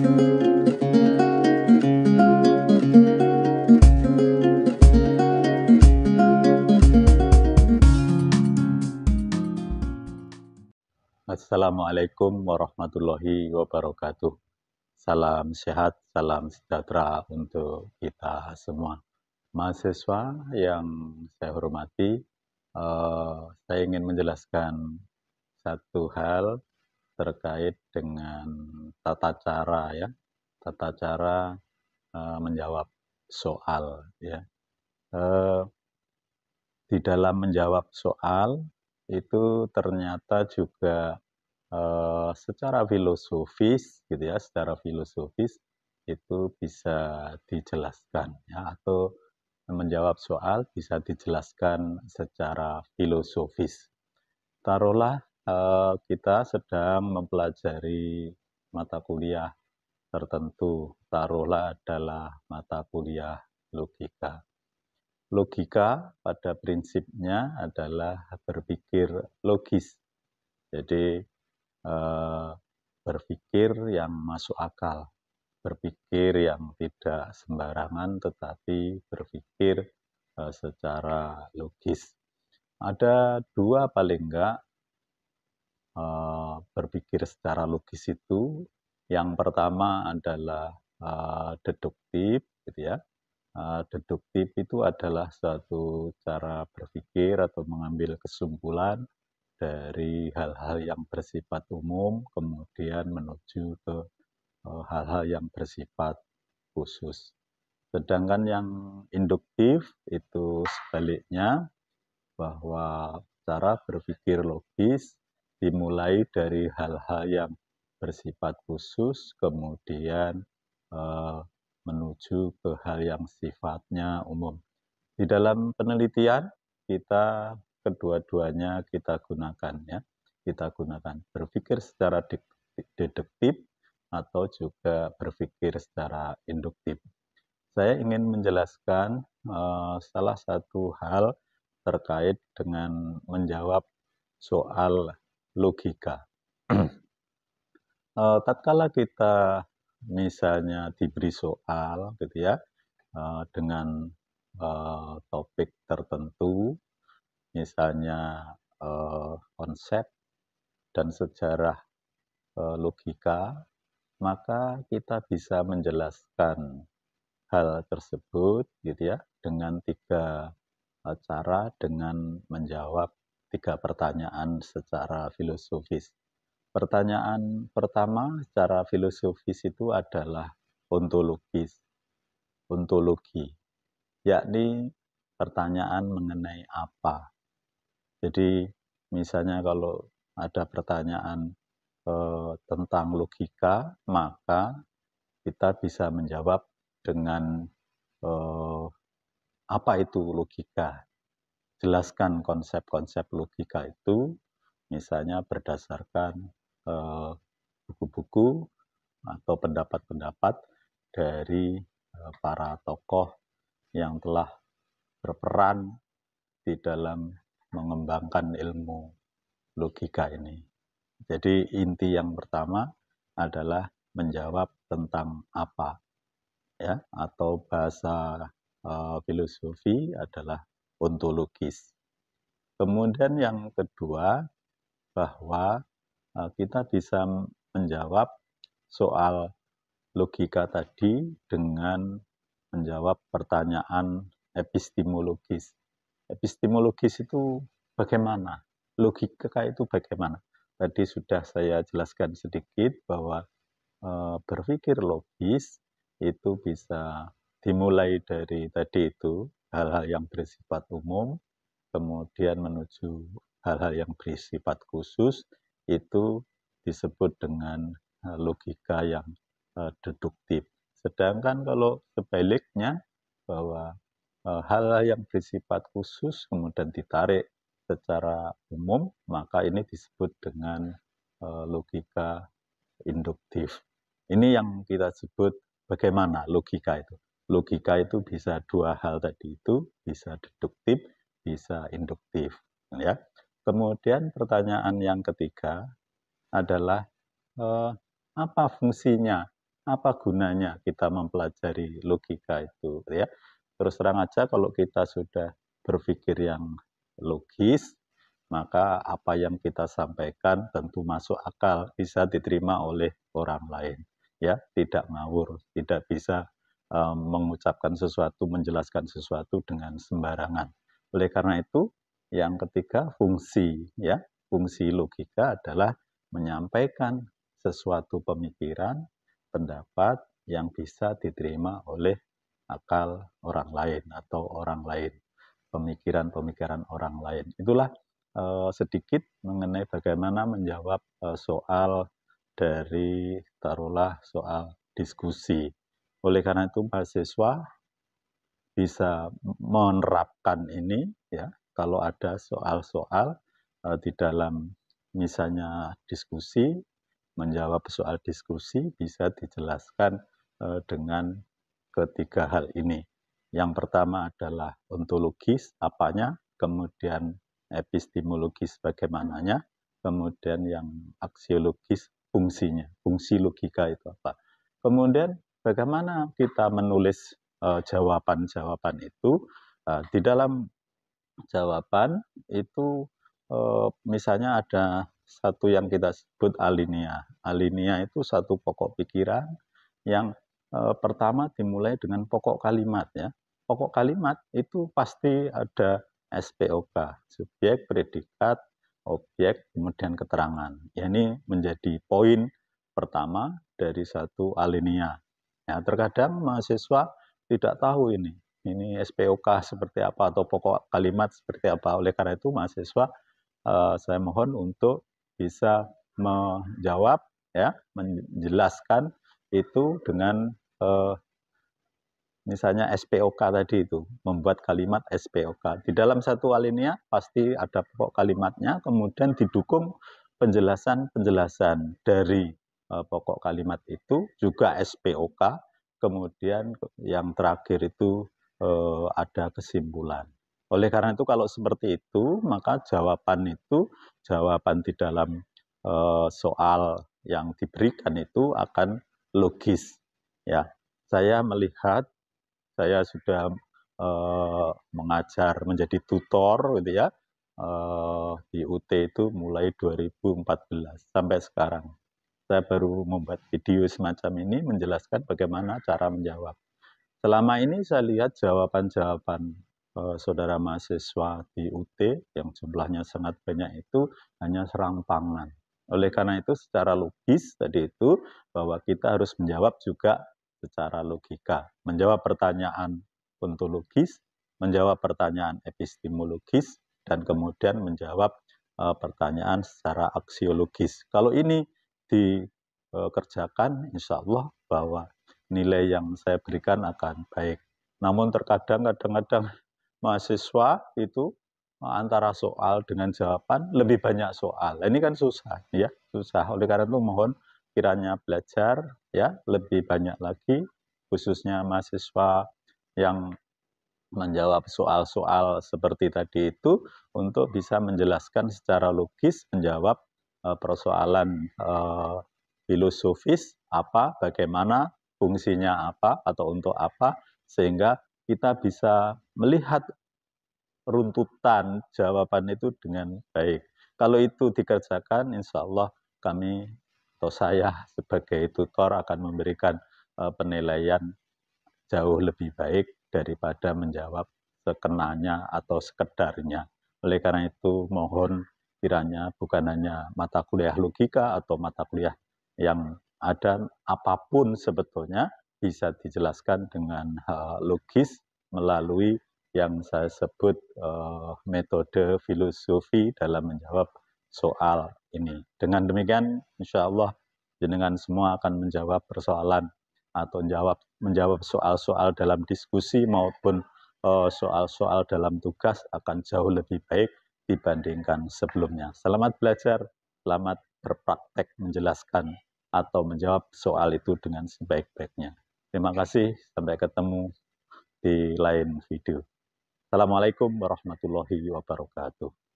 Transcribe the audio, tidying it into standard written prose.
Assalamualaikum warahmatullahi wabarakatuh. Salam sehat, salam sejahtera untuk kita semua. Mahasiswa yang saya hormati, saya ingin menjelaskan satu hal terkait dengan tata cara menjawab soal ya. Di dalam menjawab soal itu ternyata juga secara filosofis gitu ya, secara filosofis itu bisa dijelaskan ya, atau menjawab soal bisa dijelaskan secara filosofis. Taruhlah kita sedang mempelajari mata kuliah tertentu, taruhlah adalah mata kuliah logika. Logika pada prinsipnya adalah berpikir logis. Jadi berpikir yang masuk akal, berpikir yang tidak sembarangan tetapi berpikir secara logis. Ada dua paling enggak berpikir secara logis itu. Yang pertama adalah deduktif, gitu ya. Deduktif itu adalah suatu cara berpikir atau mengambil kesimpulan dari hal-hal yang bersifat umum, kemudian menuju ke hal-hal yang bersifat khusus. Sedangkan yang induktif itu sebaliknya, bahwa cara berpikir logis dimulai dari hal-hal yang bersifat khusus, kemudian menuju ke hal yang sifatnya umum. Di dalam penelitian kita kedua-duanya kita gunakan ya. Kita gunakan berpikir secara deduktif atau juga berpikir secara induktif. Saya ingin menjelaskan salah satu hal terkait dengan menjawab soal logika. Tatkala kita misalnya diberi soal gitu ya, dengan topik tertentu, misalnya konsep dan sejarah logika, maka kita bisa menjelaskan hal tersebut gitu ya dengan tiga cara, dengan menjawab tiga pertanyaan secara filosofis. Pertanyaan pertama secara filosofis itu adalah ontologis, ontologi, yakni pertanyaan mengenai apa. Jadi misalnya kalau ada pertanyaan tentang logika, maka kita bisa menjawab dengan apa itu logika. Jelaskan konsep-konsep logika itu, misalnya berdasarkan buku-buku atau pendapat-pendapat dari para tokoh yang telah berperan di dalam mengembangkan ilmu logika ini. Jadi inti yang pertama adalah menjawab tentang apa, ya, atau bahasa filosofi adalah ontologis. Kemudian yang kedua, bahwa kita bisa menjawab soal logika tadi dengan menjawab pertanyaan epistemologis. Epistemologis itu bagaimana? Logika itu bagaimana? Tadi sudah saya jelaskan sedikit bahwa berpikir logis itu bisa dimulai dari tadi itu hal-hal yang bersifat umum, kemudian menuju hal-hal yang bersifat khusus, itu disebut dengan logika yang deduktif. Sedangkan kalau sebaliknya, bahwa hal-hal yang bersifat khusus kemudian ditarik secara umum, maka ini disebut dengan logika induktif. Ini yang kita sebut bagaimana logika itu. Logika itu bisa dua hal tadi itu, bisa deduktif, bisa induktif. Ya. Kemudian pertanyaan yang ketiga adalah apa fungsinya? apa gunanya kita mempelajari logika itu, ya. Terus terang aja kalau kita sudah berpikir yang logis, maka apa yang kita sampaikan tentu masuk akal, bisa diterima oleh orang lain, ya. Tidak ngawur, tidak bisa mengucapkan sesuatu, menjelaskan sesuatu dengan sembarangan. Oleh karena itu, yang ketiga fungsi, ya. Fungsi logika adalah menyampaikan sesuatu pemikiran, pendapat yang bisa diterima oleh akal orang lain atau orang lain, pemikiran-pemikiran orang lain. Itulah sedikit mengenai bagaimana menjawab soal dari taruhlah soal diskusi. Oleh karena itu mahasiswa bisa menerapkan ini, ya, kalau ada soal-soal di dalam misalnya diskusi, menjawab soal diskusi bisa dijelaskan dengan ketiga hal ini. Yang pertama adalah ontologis, apanya, kemudian epistemologis bagaimananya, kemudian yang aksiologis fungsinya, fungsi logika itu apa. Kemudian bagaimana kita menulis jawaban-jawaban itu. Di dalam jawaban itu misalnya ada satu yang kita sebut alinea. Alinea itu satu pokok pikiran yang pertama dimulai dengan pokok kalimat, ya. Pokok kalimat itu pasti ada SPOK, subjek, predikat, objek, kemudian keterangan. Ya, ini menjadi poin pertama dari satu alinea. Ya, terkadang mahasiswa tidak tahu ini SPOK seperti apa atau pokok kalimat seperti apa. Oleh karena itu mahasiswa saya mohon untuk bisa menjawab, ya, menjelaskan itu dengan misalnya SPOK tadi itu, membuat kalimat SPOK. Di dalam satu alinea pasti ada pokok kalimatnya, kemudian didukung penjelasan-penjelasan dari pokok kalimat itu, juga SPOK, kemudian yang terakhir itu ada kesimpulan. Oleh karena itu kalau seperti itu, maka jawaban di dalam soal yang diberikan itu akan logis. Ya, saya melihat saya sudah mengajar menjadi tutor, gitu ya, di UT itu mulai 2014 sampai sekarang. Saya baru membuat video semacam ini menjelaskan bagaimana cara menjawab. Selama ini saya lihat jawaban-jawaban saudara mahasiswa di UT yang jumlahnya sangat banyak itu hanya serampangan. Oleh karena itu secara logis tadi itu bahwa kita harus menjawab juga secara logika. Menjawab pertanyaan ontologis, menjawab pertanyaan epistemologis, dan kemudian menjawab pertanyaan secara aksiologis. Kalau ini dikerjakan, insya Allah bahwa nilai yang saya berikan akan baik. Namun terkadang kadang-kadang mahasiswa itu antara soal dengan jawaban lebih banyak soal. Ini kan susah, ya, susah. Oleh karena itu mohon kiranya belajar, ya, lebih banyak lagi, khususnya mahasiswa yang menjawab soal-soal seperti tadi itu untuk bisa menjelaskan secara logis, menjawab persoalan filosofis apa, bagaimana, fungsinya apa, atau untuk apa, sehingga kita bisa melihat runtutan jawaban itu dengan baik. Kalau itu dikerjakan, insya Allah kami atau saya sebagai tutor akan memberikan penilaian jauh lebih baik daripada menjawab sekenanya atau sekedarnya. Oleh karena itu mohon kiranya bukan hanya mata kuliah logika atau mata kuliah yang ada apapun sebetulnya bisa dijelaskan dengan logis melalui yang saya sebut metode filosofi dalam menjawab soal ini. Dengan demikian insya Allah jenengan semua akan menjawab persoalan atau menjawab soal-soal dalam diskusi maupun soal-soal dalam tugas akan jauh lebih baik dibandingkan sebelumnya. Selamat belajar, selamat berpraktek menjelaskan atau menjawab soal itu dengan sebaik-baiknya. Terima kasih, sampai ketemu di lain video. Assalamualaikum warahmatullahi wabarakatuh.